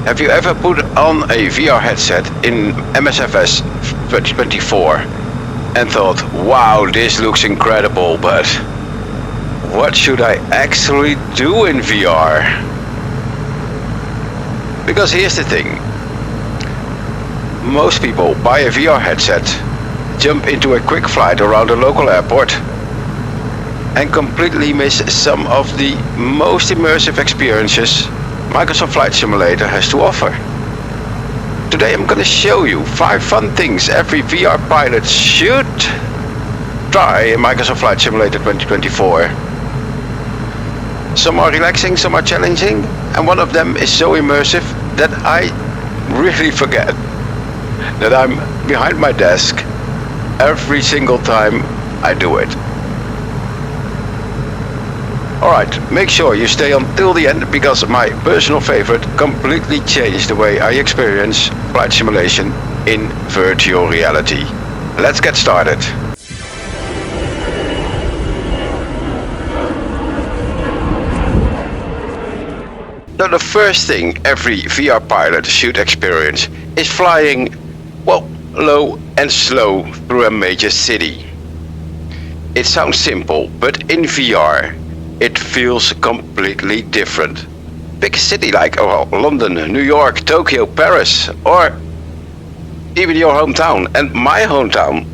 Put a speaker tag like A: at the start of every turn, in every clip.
A: Have you ever put on a VR headset in MSFS 2024 and thought, wow, this looks incredible, but what should I actually do in VR? Because here's the thing. Most people buy a VR headset, jump into a quick flight around a local airport, and completely miss some of the most immersive experiences Microsoft Flight Simulator has to offer. Today I'm gonna show you 5 fun things every VR pilot should try in Microsoft Flight Simulator 2024. Some are relaxing, some are challenging, and one of them is so immersive that I really forget that I'm behind my desk every single time I do it. Alright, make sure you stay until the end because my personal favorite completely changed the way I experience flight simulation in virtual reality. Let's get started. Now the first thing every VR pilot should experience is flying, well, low and slow through a major city. It sounds simple, but in VR it feels completely different. Pick a city like London, New York, Tokyo, Paris, or even your hometown. And my hometown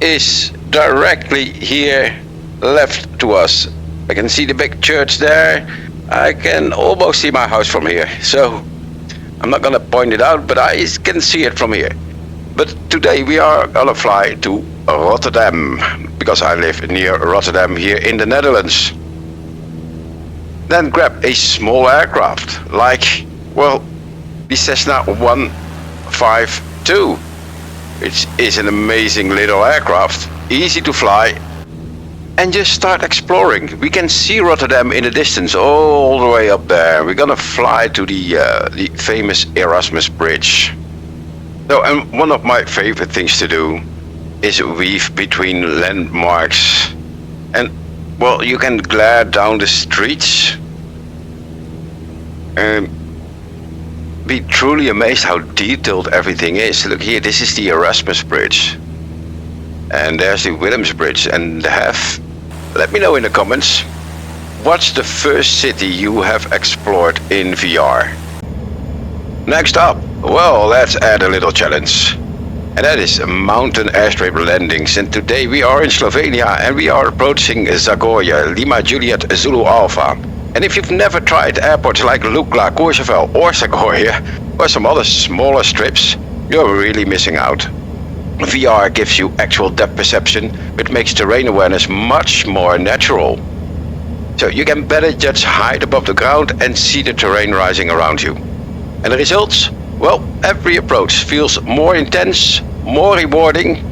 A: is directly here left to us. I can see the big church there. I can almost see my house from here. So I'm not gonna point it out, but I can see it from here. But today we are gonna fly to Rotterdam because I live near Rotterdam here in the Netherlands. Then grab a small aircraft, like, well, the Cessna 152, which is an amazing little aircraft, easy to fly, and just start exploring. We can see Rotterdam in the distance, all the way up there. We're gonna fly to the famous Erasmus Bridge. So, and one of my favorite things to do is weave between landmarks, and well, you can glare down the streets and be truly amazed how detailed everything is. Look here, this is the Erasmus Bridge. And there's the Willems Bridge. And let me know in the comments, what's the first city you have explored in VR? Next up, well, let's add a little challenge. And that is mountain airstrip landings. And today we are in Slovenia and we are approaching Zagorje, Lima Juliet Zulu Alpha. And if you've never tried airports like Lukla, Courchevel or Zagorje, or some other smaller strips, you're really missing out. VR gives you actual depth perception, which makes terrain awareness much more natural. So you can better judge height above the ground and see the terrain rising around you. And the results? Well, every approach feels more intense, more rewarding,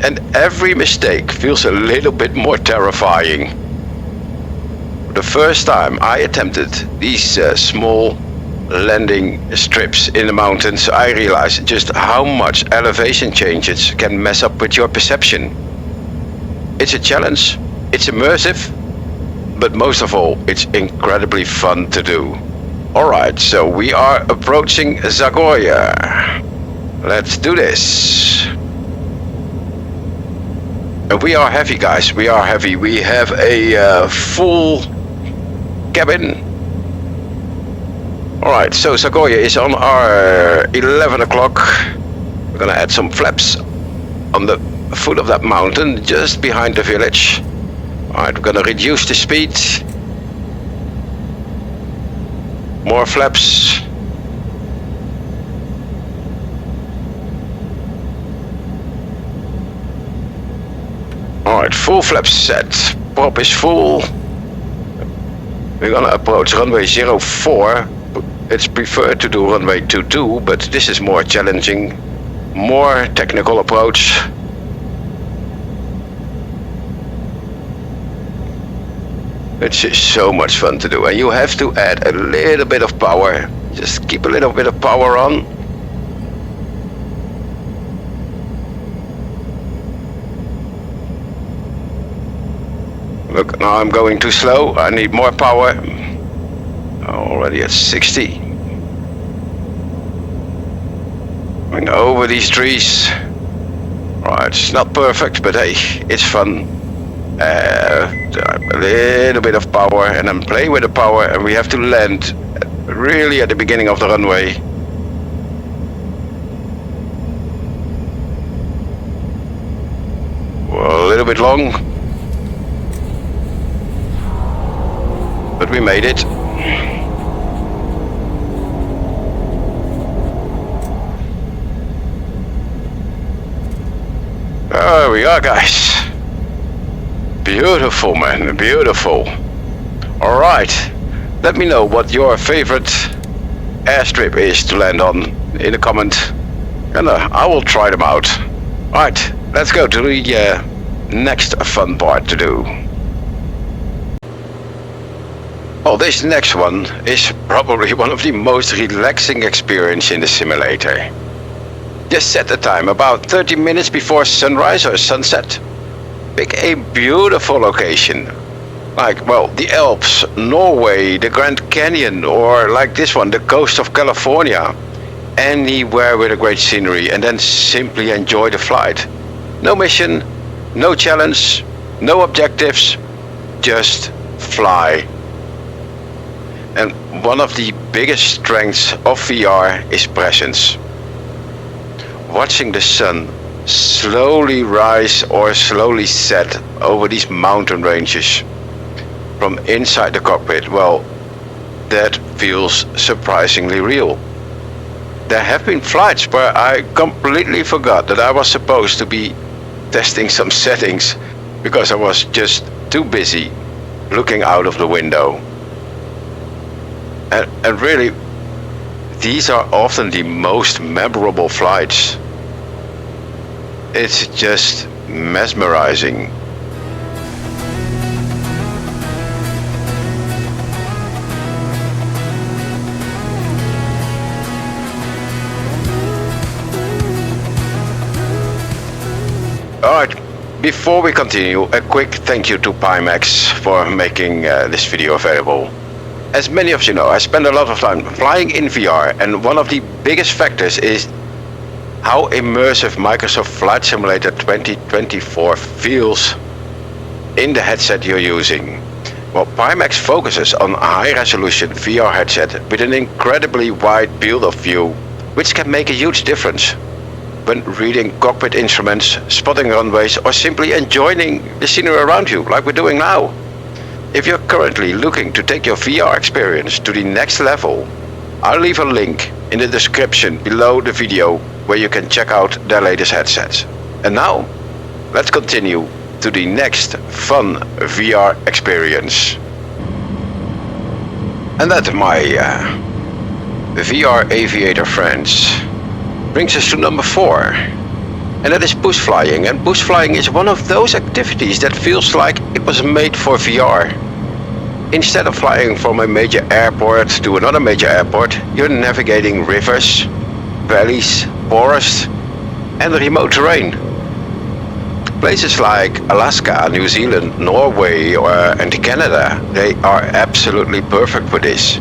A: and every mistake feels a little bit more terrifying. The first time I attempted these small landing strips in the mountains, I realized just how much elevation changes can mess up with your perception. It's a challenge, it's immersive, but most of all, it's incredibly fun to do. Alright, so we are approaching Zagorje. Let's do this. And we are heavy, guys, we are heavy. We have a full cabin. Alright, so Zagorje is on our 11 o'clock. We're gonna add some flaps on the foot of that mountain, just behind the village. Alright, we're gonna reduce the speed. More flaps. Alright, full flaps set. Prop is full. We're gonna approach runway 04. It's preferred to do runway 22, but this is more challenging, more technical approach. It's just so much fun to do, and you have to add a little bit of power. Just keep a little bit of power on. Look, now I'm going too slow. I need more power. Already at 60. Going over these trees. Right, it's not perfect, but hey, it's fun. A little bit of power, and I'm playing with the power, and we have to land really at the beginning of the runway. Well, a little bit long, but we made it. There we are, guys. Beautiful, man, beautiful. Alright, let me know what your favorite airstrip is to land on in a comment, and I will try them out. Alright, let's go to the next fun part to do. Well, this next one is probably one of the most relaxing experiences in the simulator. Just set the time, about 30 minutes before sunrise or sunset. Pick a beautiful location, like, well, the Alps, Norway, the Grand Canyon, or like this one, the coast of California. Anywhere with a great scenery, and then simply enjoy the flight. No mission, no challenge, no objectives, just fly. And one of the biggest strengths of VR is presence. Watching the sun slowly rise or slowly set over these mountain ranges from inside the cockpit, well, that feels surprisingly real. There have been flights where I completely forgot that I was supposed to be testing some settings because I was just too busy looking out of the window. And really, these are often the most memorable flights. It's just mesmerizing. Alright, before we continue, a quick thank you to Pimax for making this video available. As many of you know, I spend a lot of time flying in VR, and one of the biggest factors is how immersive Microsoft Flight Simulator 2024 feels in the headset you're using. Well, Pimax focuses on a high-resolution VR headset with an incredibly wide field of view, which can make a huge difference when reading cockpit instruments, spotting runways, or simply enjoying the scenery around you, like we're doing now. If you're currently looking to take your VR experience to the next level, I'll leave a link in the description below the video where you can check out their latest headsets. And now, let's continue to the next fun VR experience. And that, my VR aviator friends, brings us to number 4. And that is bush flying. And bush flying is one of those activities that feels like it was made for VR. Instead of flying from a major airport to another major airport, you're navigating rivers, valleys, forests, and remote terrain. Places like Alaska, New Zealand, Norway, and Canada, they are absolutely perfect for this.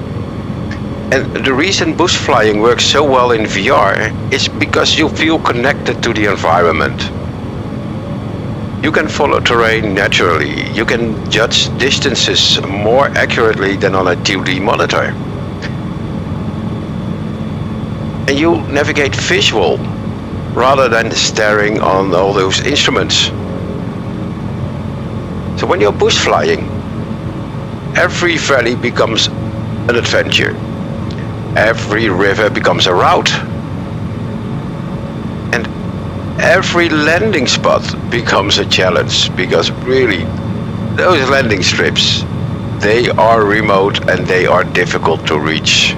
A: And the reason bush flying works so well in VR is because you feel connected to the environment. You can follow terrain naturally, you can judge distances more accurately than on a 2D monitor. And you navigate visual rather than staring on all those instruments. So when you're bush flying, every valley becomes an adventure. Every river becomes a route. And every landing spot becomes a challenge, because really, those landing strips, they are remote and they are difficult to reach.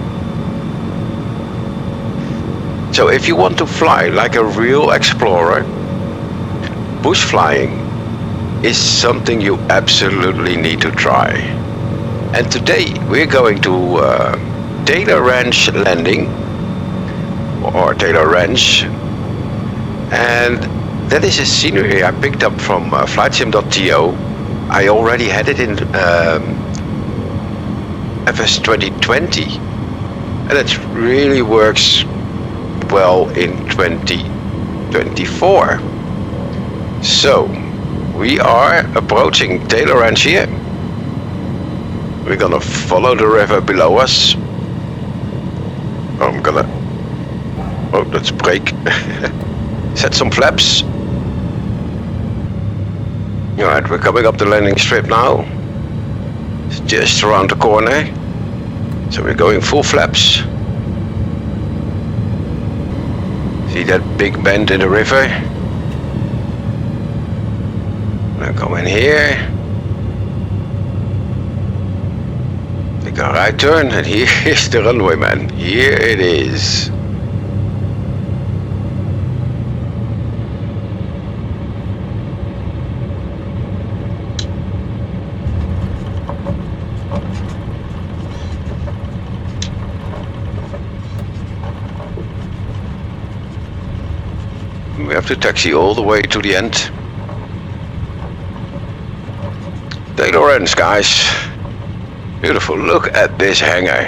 A: So if you want to fly like a real explorer, bush flying is something you absolutely need to try. And today we're going to Taylor Ranch Landing, or Taylor Ranch, and that is a scenery I picked up from flightsim.to. I already had it in FS 2020, and it really works well in 2024. So we are approaching Taylor Ranch here. We're gonna follow the river below us. Oh, let's brake. Set some flaps. Alright, we're coming up the landing strip now. It's just around the corner. So we're going full flaps. See that big bend in the river? Now come in here. Take a right turn and here is the runway, man. Here it is. We have to taxi all the way to the end. Taylor Ranch, guys. Beautiful. Look at this hangar.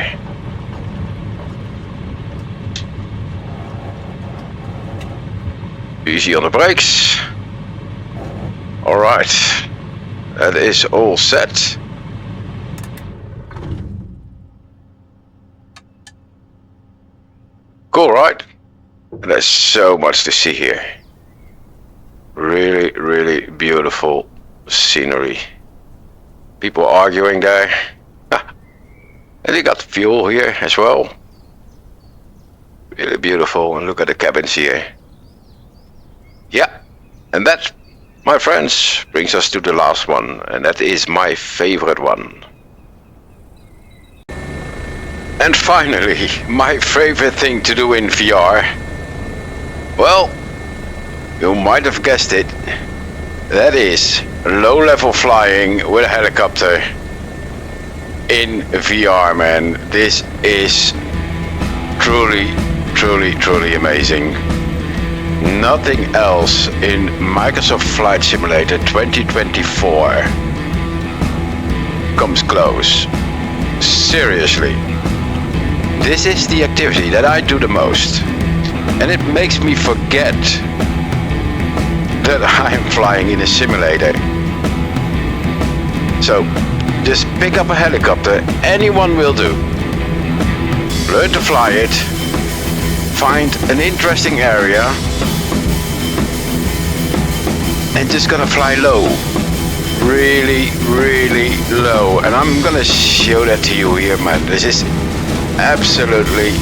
A: Easy on the brakes. Alright. That is all set. Cool, right? There's so much to see here. Really, really beautiful scenery. People arguing there. And they got fuel here as well. Really beautiful. And look at the cabins here. Yeah. And that, my friends, brings us to the last one. And that is my favorite one. And finally, my favorite thing to do in VR. Well, you might have guessed it. That is low-level flying with a helicopter in VR, man. This is truly, truly, truly amazing. Nothing else in Microsoft Flight Simulator 2024 comes close. Seriously. This is the activity that I do the most. And it makes me forget that I'm flying in a simulator. So, just pick up a helicopter, anyone will do. Learn to fly it, find an interesting area, and just gonna fly low. Really, really low. And I'm gonna show that to you here, man. This is absolutely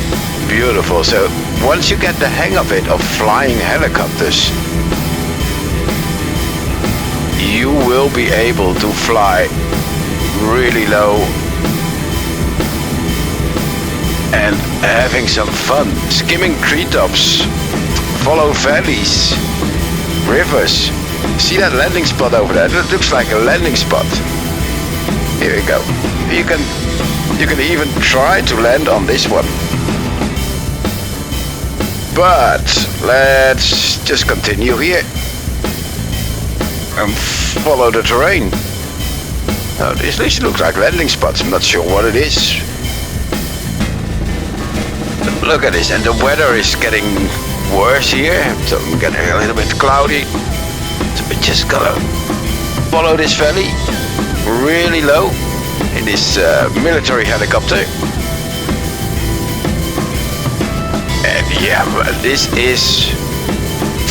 A: beautiful. So, once you get the hang of it, of flying helicopters, you will be able to fly really low and having some fun, skimming treetops, follow valleys, rivers. See that landing spot over there? That looks like a landing spot. Here we go. You can even try to land on this one. But let's just continue here and follow the terrain. Now, this looks like landing spots. I'm not sure what it is. But look at this, and the weather is getting worse here. So I'm getting a little bit cloudy. So we're just gonna follow this valley really low in this military helicopter. And yeah, this is,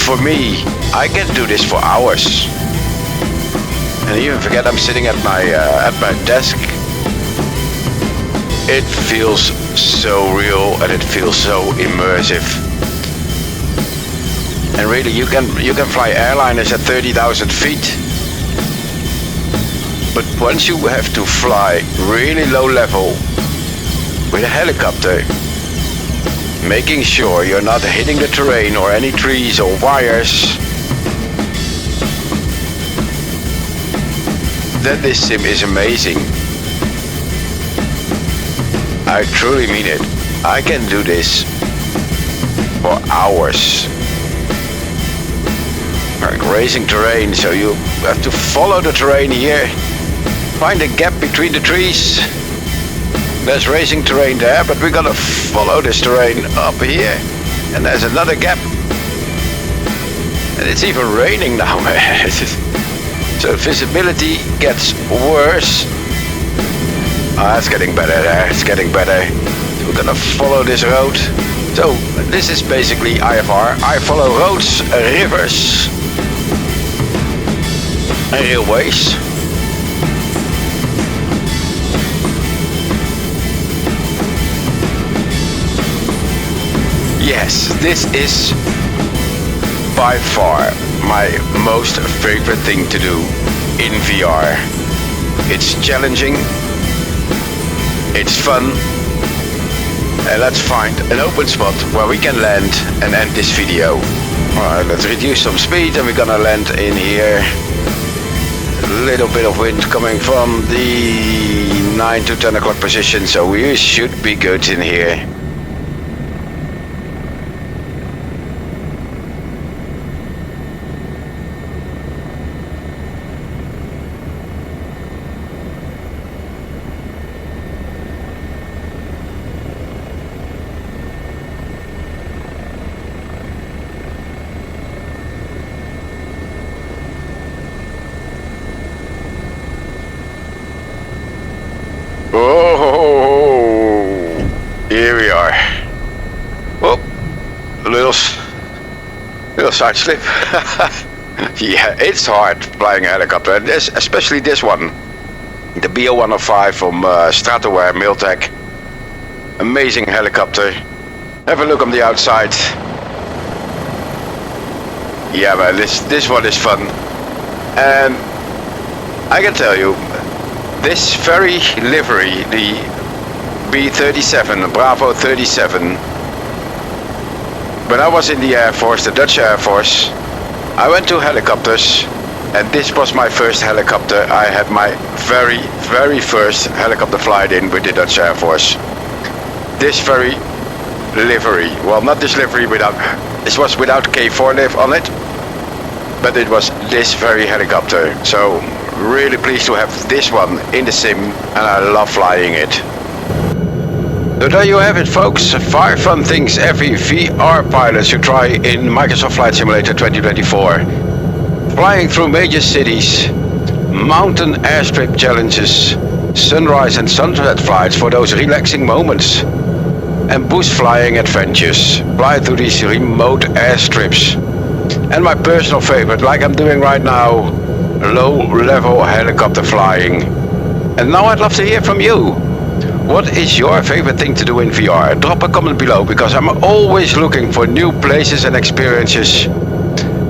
A: for me, I can do this for hours. And even forget I'm sitting at my desk. It feels so real and it feels so immersive. And really, you can fly airliners at 30,000 feet. But once you have to fly really low level with a helicopter, making sure you're not hitting the terrain or any trees or wires, then this sim is amazing. I truly mean it. I can do this for hours. Like racing terrain, so you have to follow the terrain here, find a gap between the trees. There's racing terrain there, but we're gonna follow this terrain up here. And there's another gap. And it's even raining now, man. So visibility gets worse. It's getting better there. It's getting better. We're gonna follow this road. So this is basically IFR. I follow roads, rivers, and railways. Yes, this is by far my most favorite thing to do in VR. It's challenging, it's fun, and let's find an open spot where we can land and end this video. Alright, let's reduce some speed and we're gonna land in here. A little bit of wind coming from the 9 to 10 o'clock position, so we should be good in here. Here we are. Oh, a little side slip. Yeah, it's hard flying a helicopter, and especially this one, the BO-105 from Stratoware Miltech. Amazing helicopter. Have a look on the outside. Yeah, man, this one is fun, and I can tell you, this very livery, the B-37, Bravo 37. When I was in the Air Force, the Dutch Air Force, I went to helicopters, and this was my first helicopter. I had my very first helicopter flight in with the Dutch Air Force. This very livery, well, not this livery this was without K4 lift on it, but it was this very helicopter. So really pleased to have this one in the sim, and I love flying it. So there you have it, folks. 5 fun things every VR pilot should try in Microsoft Flight Simulator 2024. Flying through major cities, mountain airstrip challenges, sunrise and sunset flights for those relaxing moments, and bush flying adventures. Fly through these remote airstrips. And my personal favorite, like I'm doing right now, low-level helicopter flying. And now I'd love to hear from you. What is your favorite thing to do in VR? Drop a comment below, because I'm always looking for new places and experiences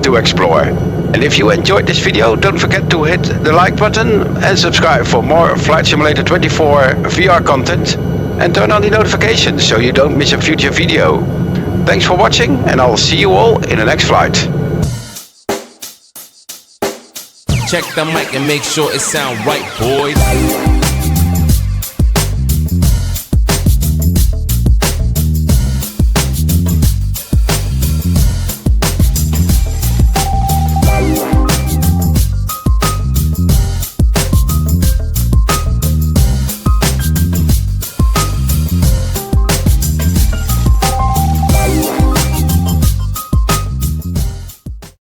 A: to explore. And if you enjoyed this video, don't forget to hit the like button and subscribe for more Flight Simulator 24 VR content, and turn on the notifications so you don't miss a future video. Thanks for watching, and I'll see you all in the next flight.
B: Check the mic and make sure it sound right, boys.